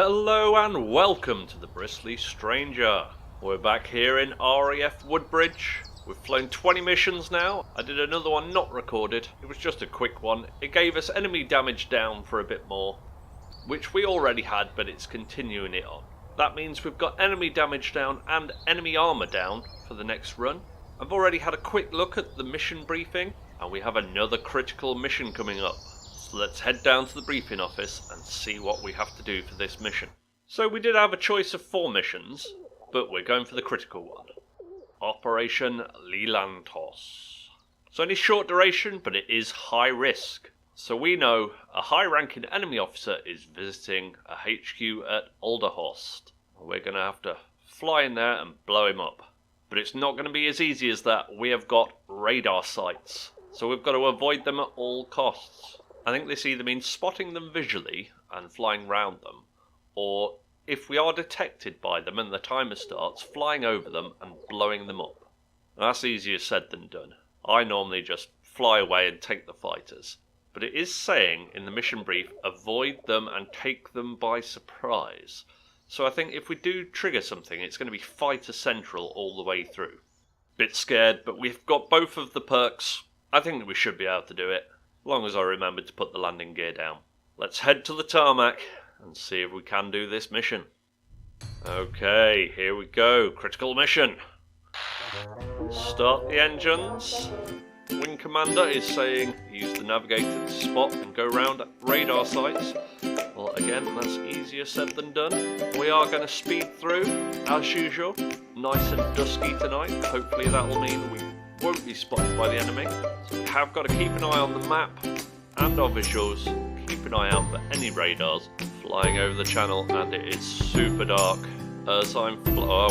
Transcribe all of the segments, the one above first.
Hello and welcome to the Bristly Stranger. We're back here in RAF Woodbridge. We've flown 20 missions now. I did another one not recorded. It was just a quick one. It gave us enemy damage down for a bit more, which we already had, but it's continuing it on. That means we've got enemy damage down and enemy armour down for the next run. I've already had a quick look at the mission briefing, and we have another critical mission coming up. So let's head down to the briefing office and see what we have to do for this mission. So we did have a choice of 4 missions, but we're going for the critical one. Operation Lilantos. It's only short duration, but it is high risk. So we know a high-ranking enemy officer is visiting a HQ at Alderhorst. We're going to have to fly in there and blow him up. But it's not going to be as easy as that. We have got radar sights, so we've got to avoid them at all costs. I think this either means spotting them visually and flying round them, or if we are detected by them and the timer starts, flying over them and blowing them up. That's easier said than done. I normally just fly away and take the fighters. But it is saying in the mission brief, avoid them and take them by surprise. So I think if we do trigger something, it's going to be fighter central all the way through. Bit scared, but we've got both of the perks. I think that we should be able to do it, as long as I remember to put the landing gear down. Let's head to the tarmac and see if we can do this mission. Okay, here we go. Critical mission. Start the engines. Wing Commander is saying use the navigator to spot and go round radar sites. Well, again, that's easier said than done. We are going to speed through, as usual. Nice and dusky tonight. Hopefully that will mean we won't be spotted by the enemy. So we have got to keep an eye on the map and our visuals. Keep an eye out for any radars flying over the channel, and it is super dark.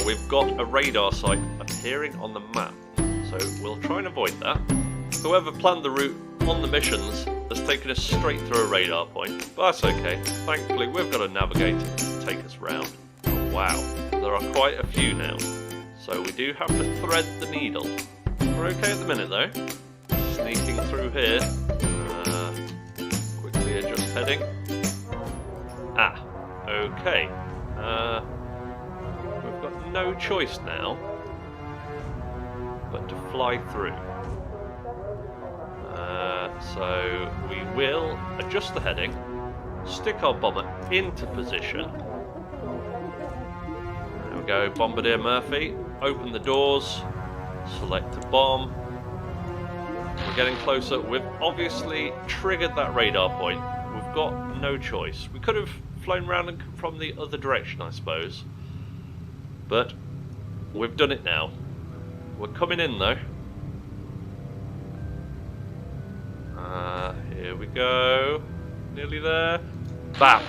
We've got a radar site appearing on the map, so we'll try and avoid that. Whoever planned the route on the missions has taken us straight through a radar point, but that's okay. Thankfully we've got a navigator to take us round. Oh, wow, there are quite a few now, so we do have to thread the needle. We're okay at the minute though. Sneaking through here. Quickly adjust heading. Okay. We've got no choice now but to fly through. So we will adjust the heading, stick our bomber into position. There we go, Bombardier Murphy. Open the doors, select a bomb. We're getting closer. We've obviously triggered that radar point. We've got no choice. We could have flown round and come from the other direction, I suppose. But we've done it now. We're coming in though. Here we go. Nearly there. Bam!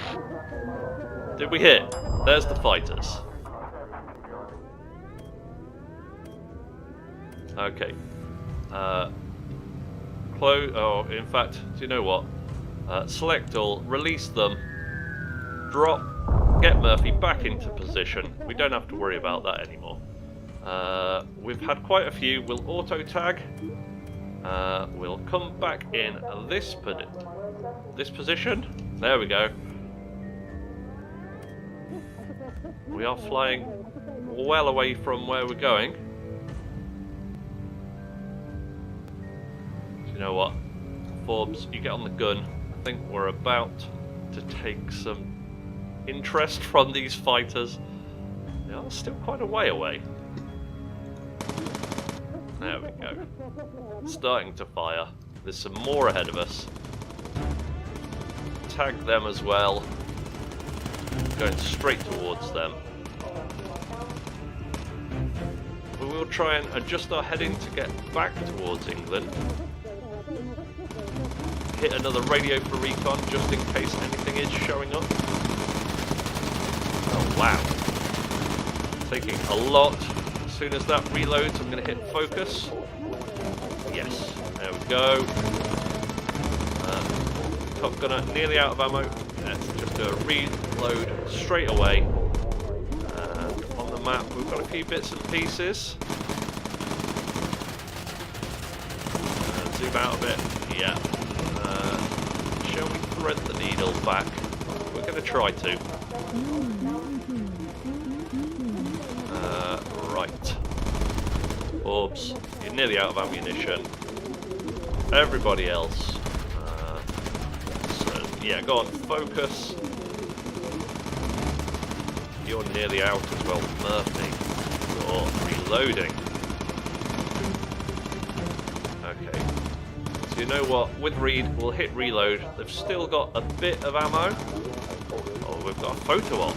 Did we hit? There's the fighters. Okay. In fact, do you know what? Select all, release them, drop, get Murphy back into position. We don't have to worry about that anymore. We've had quite a few. We'll auto tag. We'll come back in this position. There we go. We are flying well away from where we're going. Do you know what? Forbes, you get on the gun. I think we're about to take some interest from these fighters. They are still quite a way away. There we go. Starting to fire. There's some more ahead of us. Tag them as well. Going straight towards them. We will try and adjust our heading to get back towards England. Hit another radio for recon just in case anything is showing up. Oh wow. Taking a lot. As soon as that reloads, I'm going to hit focus. Yes, there we go. Top gunner nearly out of ammo. Let's just do a reload straight away. On the map, we've got a few bits and pieces. Zoom out a bit. Yeah. Shall we thread the needle back? We're going to try to. Right. Orbs, you're nearly out of ammunition. Everybody else. So, yeah, go on, focus. You're nearly out as well, Murphy. You're reloading. Okay. So you know what? With Reed, we'll hit reload. They've still got a bit of ammo. Oh, we've got a photo op.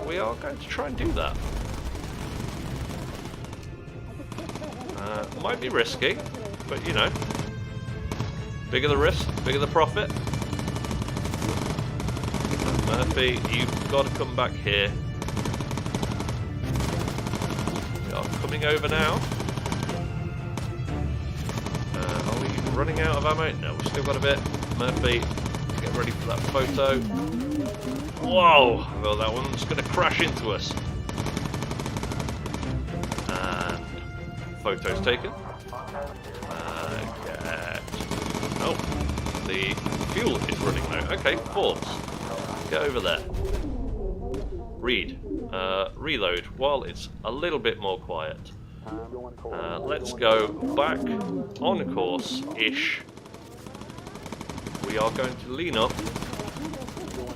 We are going to try and do that. Might be risky, but you know. Bigger the risk, bigger the profit. Murphy, you've got to come back here. We are coming over now. Are we running out of ammo? No, we've still got a bit. Murphy, get ready for that photo. Whoa! Well, that one's going to crash into us. And photos taken. Oh, the fuel is running low. Okay, Forbes, get over there. Reed, reload while it's a little bit more quiet. Let's go back on course-ish. We are going to lean up.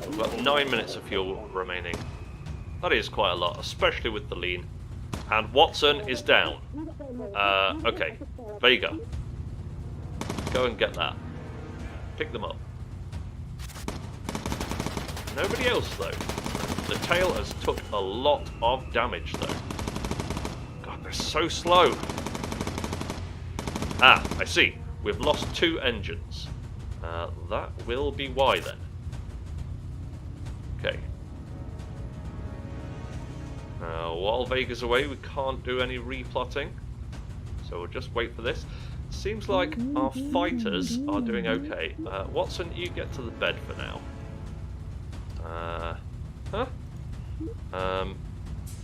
We've got 9 minutes of fuel remaining. That is quite a lot, especially with the lean. And Watson is down. Okay, Vega. Go and get that. Pick them up. Nobody else though. The tail has took a lot of damage though. God, they're so slow. Ah, I see. We've lost 2 engines. That will be why then. Okay. While Vega's away, we can't do any replotting. So we'll just wait for this. Seems like our fighters are doing okay. Watson, you get to the bed for now.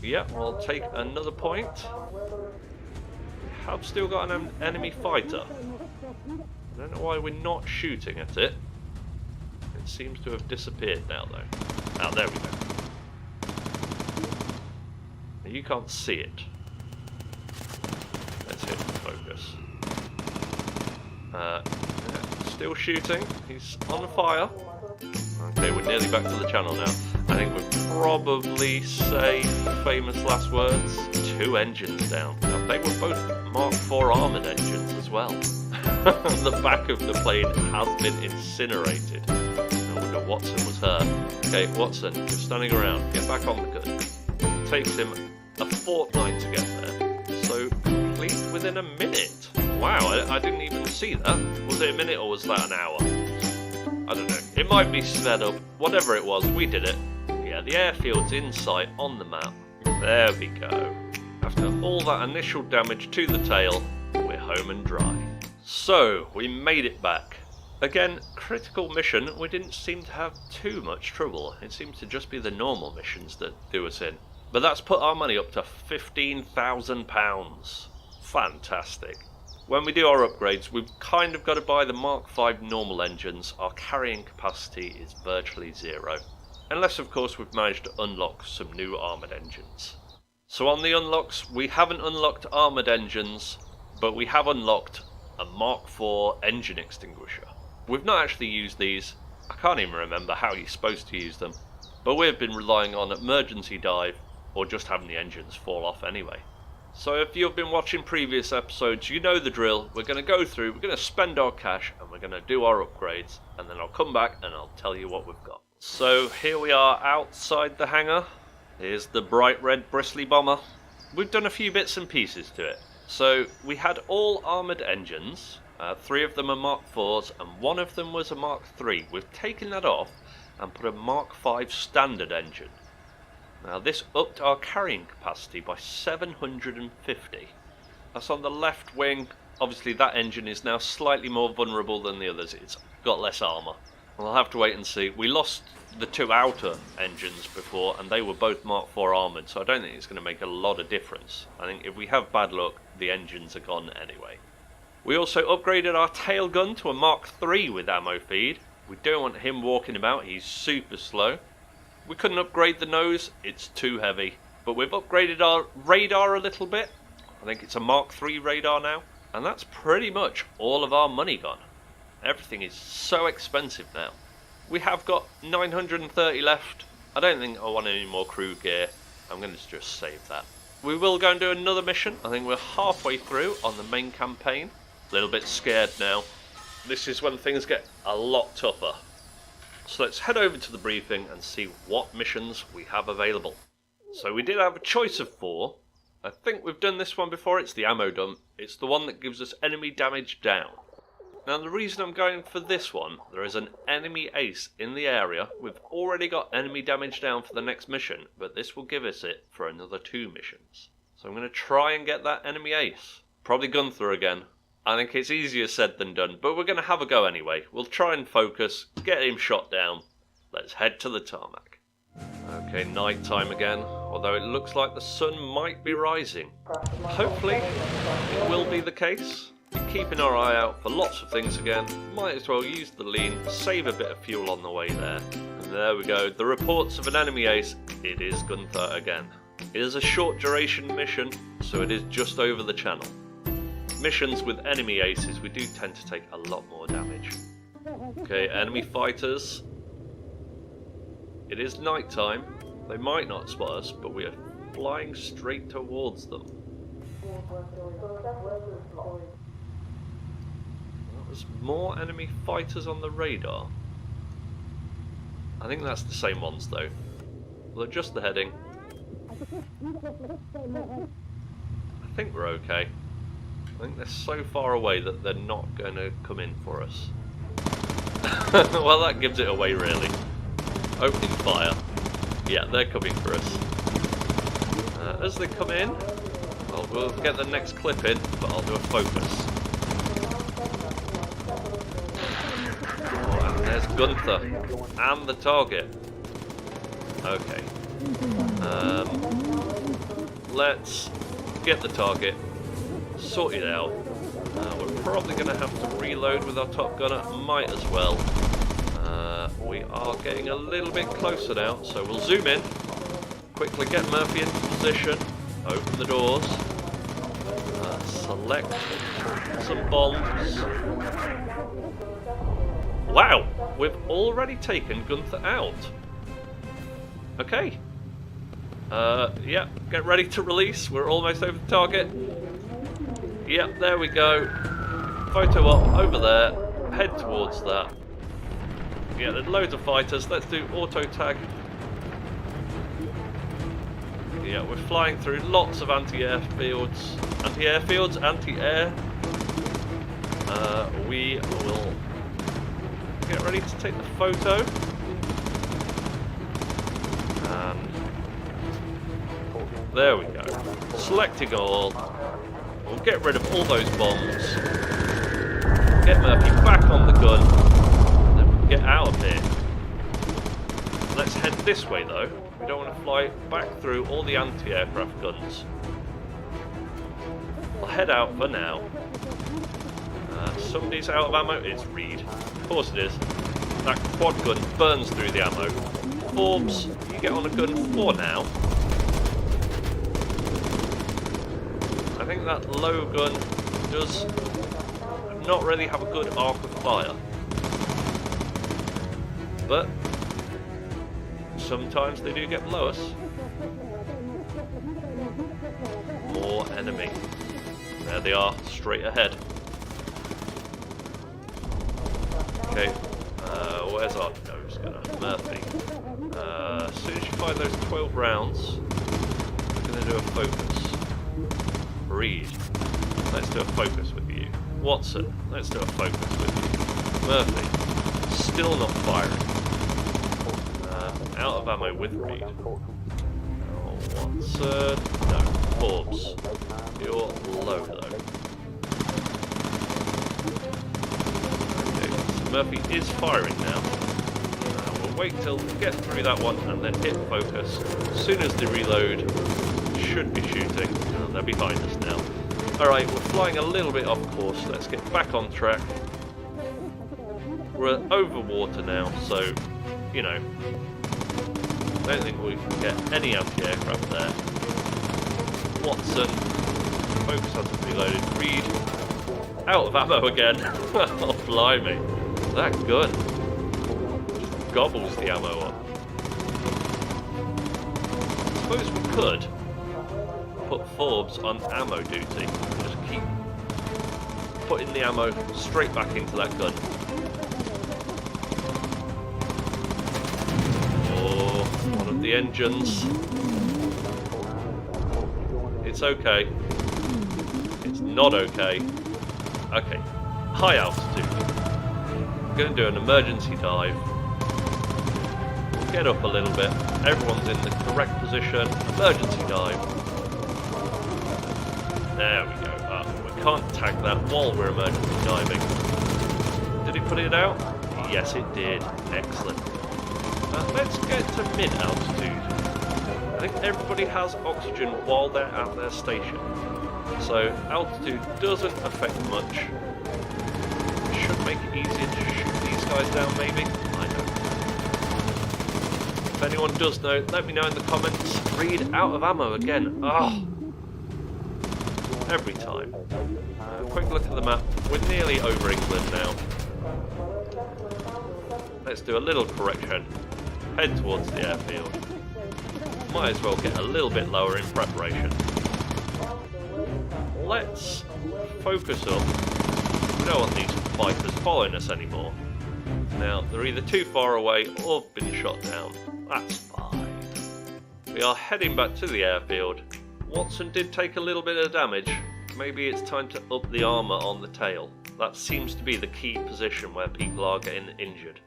Yeah, we'll take another point. We have still got an enemy fighter. I don't know why we're not shooting at it. It seems to have disappeared now, though. Oh, there we go. You can't see it. Let's hit focus. Yeah, still shooting. He's on fire. Okay, we're nearly back to the channel now. I think we'd probably say famous last words. 2 engines down. Now, they were both Mark IV armoured engines as well. The back of the plane has been incinerated. I wonder Watson was hurt. Okay, Watson, you're standing around. Get back on the gun. It takes him a fortnight to get there. So, complete within a minute. Wow, I didn't even see that. Was it a minute or was that an hour? I don't know. It might be sped up. Whatever it was, we did it. Yeah, the airfield's in sight on the map. There we go. After all that initial damage to the tail, we're home and dry. So, we made it back. Again, critical mission, we didn't seem to have too much trouble. It seems to just be the normal missions that do us in. But that's put our money up to £15,000. Fantastic. When we do our upgrades, we've kind of got to buy the Mark V normal engines. Our carrying capacity is virtually 0. Unless, of course, we've managed to unlock some new armoured engines. So on the unlocks, we haven't unlocked armoured engines, but we have unlocked a Mark IV engine extinguisher. We've not actually used these. I can't even remember how you're supposed to use them. But we've been relying on emergency dive, or just having the engines fall off anyway. So if you've been watching previous episodes, you know the drill. We're going to go through, we're going to spend our cash, and we're going to do our upgrades, and then I'll come back and I'll tell you what we've got. So here we are outside the hangar. Here's the bright red Bristly bomber. We've done a few bits and pieces to it. So we had all armoured engines. 3 of them are Mark IVs, and 1 of them was a Mark III. We've taken that off and put a Mark V standard engine. Now this upped our carrying capacity by 750. That's on the left wing. Obviously that engine is now slightly more vulnerable than the others. It's got less armour. We'll have to wait and see. We lost the 2 outer engines before and they were both Mark IV armoured, so I don't think it's going to make a lot of difference. I think if we have bad luck, the engines are gone anyway. We also upgraded our tail gun to a Mark III with ammo feed. We don't want him walking about, he's super slow. We couldn't upgrade the nose, it's too heavy. But we've upgraded our radar a little bit. I think it's a Mark III radar now. And that's pretty much all of our money gone. Everything is so expensive now. We have got 930 left. I don't think I want any more crew gear. I'm going to just save that. We will go and do another mission. I think we're halfway through on the main campaign. A little bit scared now. This is when things get a lot tougher. So let's head over to the briefing and see what missions we have available. So we did have a choice of 4. I think we've done this one before. It's the ammo dump. It's the one that gives us enemy damage down. Now the reason I'm going for this one, there is an enemy ace in the area. We've already got enemy damage down for the next mission, but this will give us it for another 2 missions. So I'm going to try and get that enemy ace. Probably Gunther again. I think it's easier said than done, but we're going to have a go anyway. We'll try and focus, get him shot down. Let's head to the tarmac. Okay, night time again, although it looks like the sun might be rising. Hopefully, it will be the case. We're keeping our eye out for lots of things again. Might as well use the lean, save a bit of fuel on the way there. And there we go, the reports of an enemy ace. It is Gunther again. It is a short duration mission, so it is just over the channel. Missions with enemy aces, we do tend to take a lot more damage. Okay, enemy fighters. It is night time. They might not spot us, but we are flying straight towards them. There's more enemy fighters on the radar. I think that's the same ones though. We'll adjust the heading. I think we're okay. I think they're so far away that they're not going to come in for us. Well, that gives it away really. Opening fire. Yeah, they're coming for us. As they come in, well, we'll get the next clip in, but I'll do a focus. Oh, and there's Gunther. And the target. Okay. Let's get the target. Sort it out. We're probably going to have to reload with our top gunner. Might as well. We are getting a little bit closer now, so we'll zoom in. Quickly get Murphy into position. Open the doors. Select some bombs. Wow! We've already taken Gunther out. Okay. Yeah, get ready to release. We're almost over the target. Yep, there we go. Photo up over there. Head towards that. Yeah, there's loads of fighters. Let's do auto tag. Yeah, we're flying through lots of anti-air fields. Anti-air fields, anti-air. We will get ready to take the photo. And there we go. Selecting all. We'll get rid of all those bombs. Get Murphy back on the gun. And then we'll get out of here. Let's head this way though. We don't want to fly back through all the anti-aircraft guns. I'll head out for now. Somebody's out of ammo. It's Reed. Of course it is. That quad gun burns through the ammo. Forbes, you get on a gun 4 now. I think that low gun does not really have a good arc of fire. But sometimes they do get below us. More enemy. There they are, straight ahead. Okay, where's our nose gunner? Murphy. As soon as you fire those 12 rounds, we're going to do a focus. Reed, let's do a focus with you. Watson, let's do a focus with you. Murphy, still not firing. Out of ammo with Reed. Oh, Watson, no. Forbes, you're low though. Murphy is firing now. We'll wait till we get through that one and then hit focus. As soon as they reload, should be shooting. Oh, they're behind us now. Alright, we're flying a little bit off course. Let's get back on track. We're over water now, so, you know, I don't think we can get any anti-aircraft there. Watson, focus on to be loaded. Reed, out of ammo again. Oh, blimey. That gun just gobbles the ammo up. I suppose we could put Forbes on ammo duty. Just keep putting the ammo straight back into that gun. Oh, one of the engines. It's okay. It's not okay. Okay, high altitude. I'm going to do an emergency dive. We'll get up a little bit. Everyone's in the correct position. Emergency dive. There we go. We can't tag that while we're emergency diving. Did he put it out? Yes, it did. Excellent. Let's get to mid-altitude. I think everybody has oxygen while they're at their station. So altitude doesn't affect much. Should make it easier to shoot these guys down, maybe? I don't know. If anyone does know, let me know in the comments. Reed out of ammo again. Oh, every time. Quick look at the map. We're nearly over England now. Let's do a little correction. Head towards the airfield. Might as well get a little bit lower in preparation. Let's focus up. We don't want these fighters following us anymore. Now, they're either too far away or been shot down. That's fine. We are heading back to the airfield. Watson did take a little bit of damage. Maybe it's time to up the armour on the tail. That seems to be the key position where people are getting injured.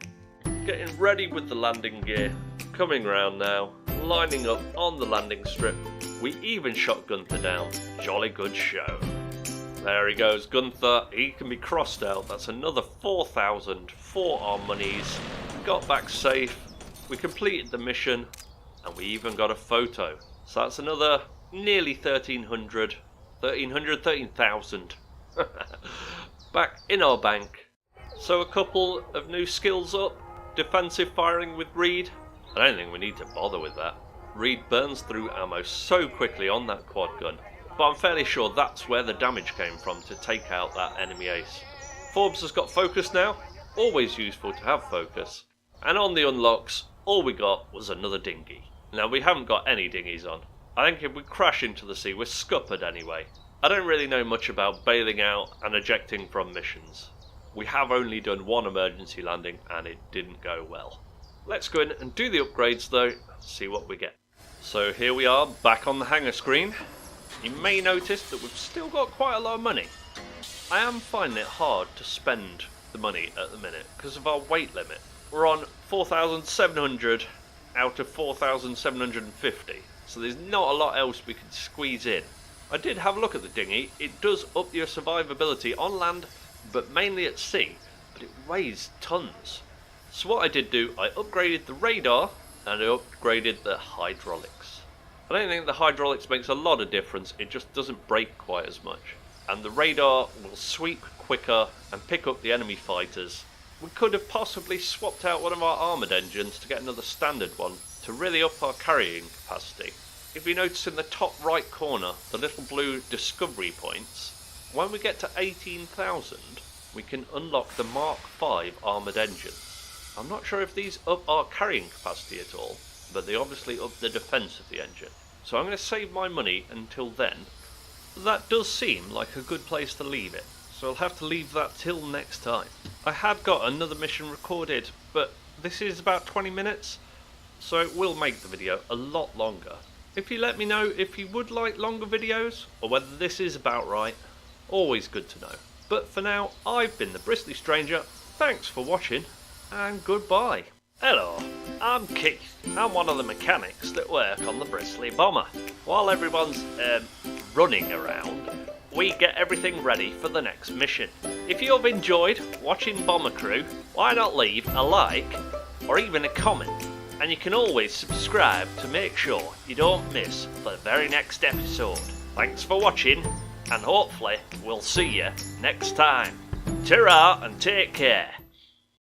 Getting ready with the landing gear. Coming round now. Lining up on the landing strip. We even shot Gunther down. Jolly good show. There he goes, Gunther. He can be crossed out. That's another 4,000 for our monies. Got back safe. We completed the mission. And we even got a photo. So that's another nearly 1,300. 13,000. Back in our bank. So a couple of new skills up. Defensive firing with Reed. I don't think we need to bother with that. Reed burns through ammo so quickly on that quad gun, but I'm fairly sure that's where the damage came from to take out that enemy ace. Forbes has got focus now, always useful to have focus. And on the unlocks, all we got was another dinghy. Now we haven't got any dinghies on. I think if we crash into the sea we're scuppered anyway. I don't really know much about bailing out and ejecting from missions. We have only done one emergency landing and it didn't go well. Let's go in and do the upgrades though, see what we get. So here we are, back on the hangar screen. You may notice that we've still got quite a lot of money. I am finding it hard to spend the money at the minute because of our weight limit. We're on 4,700 out of 4,750, so there's not a lot else we can squeeze in. I did have a look at the dinghy. It does up your survivability on land, but mainly at sea, but it weighs tons. So what I did do, I upgraded the radar and I upgraded the hydraulics. I don't think the hydraulics makes a lot of difference, it just doesn't break quite as much. And the radar will sweep quicker and pick up the enemy fighters. We could have possibly swapped out one of our armoured engines to get another standard one to really up our carrying capacity. If you notice in the top right corner, the little blue discovery points, when we get to 18,000, we can unlock the Mark V armoured engine. I'm not sure if these up our carrying capacity at all, but they obviously up the defence of the engine. So I'm going to save my money until then. That does seem like a good place to leave it, so I'll have to leave that till next time. I had got another mission recorded, but this is about 20 minutes, so it will make the video a lot longer. If you let me know if you would like longer videos, or whether this is about right, always good to know. But for now, I've been the Bristly Stranger, thanks for watching, and goodbye. Hello, I'm Keith. I'm one of the mechanics that work on the Bristly bomber. While everyone's running around, we get everything ready for the next mission. If you've enjoyed watching Bomber Crew, why not leave a like or even a comment? And you can always subscribe to make sure you don't miss the very next episode. Thanks for watching, and hopefully we'll see you next time. Ta-ra and take care.